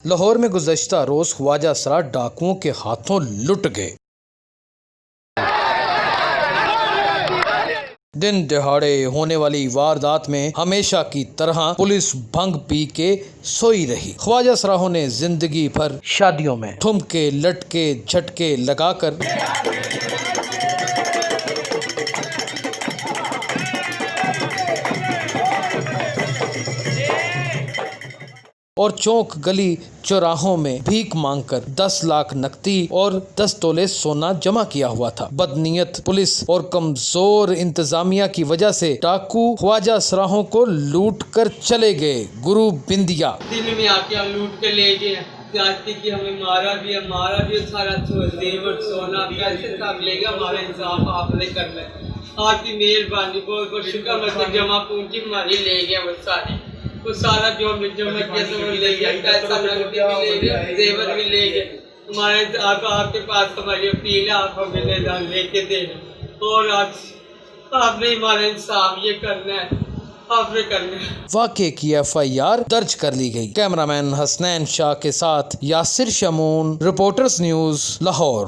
लाहौर में गुज़श्ता रोज ख्वाजा सरा डाकुओं के हाथों लुट गए। दिन दहाड़े होने वाली वारदात में हमेशा की तरह पुलिस भंग पी के सोई रही। ख्वाजा सराहों ने जिंदगी भर शादियों में ठुमके लटके झटके लगाकर और चौक गली चौराहों में भीख मांगकर 10 लाख नकदी और 10 तोले सोना जमा किया हुआ था। बदनीयत पुलिस और कमजोर इंतजामिया की वजह से डाकू ख्वाजा सराहों को लूट कर चले गए। गुरु बिंदिया दिन में आके हम लूट के ले गए। कि हमें मारा भी सारा जेवर सोना पैसे सब ले गया। हमारा इंसाफ आपने करना है। आपकी मेहरबानी बहुत बहुत शुक्र। मतलब जमा पूंजी हमारी ले गया वो सारा जो हमने जमा किया तो वो ले गया। पैसा नकदी भी ले गया, जेवर भी ले गए। हमारे आपके पास हमारी अपील है, आप हमें लेके देना और आपने हमारा इंसाफ ये करना है। वाक़े की FIR दर्ज कर ली गई। कैमरामैन हसनैन शाह के साथ यासिर शमून, रिपोर्टर्स न्यूज़, लाहौर।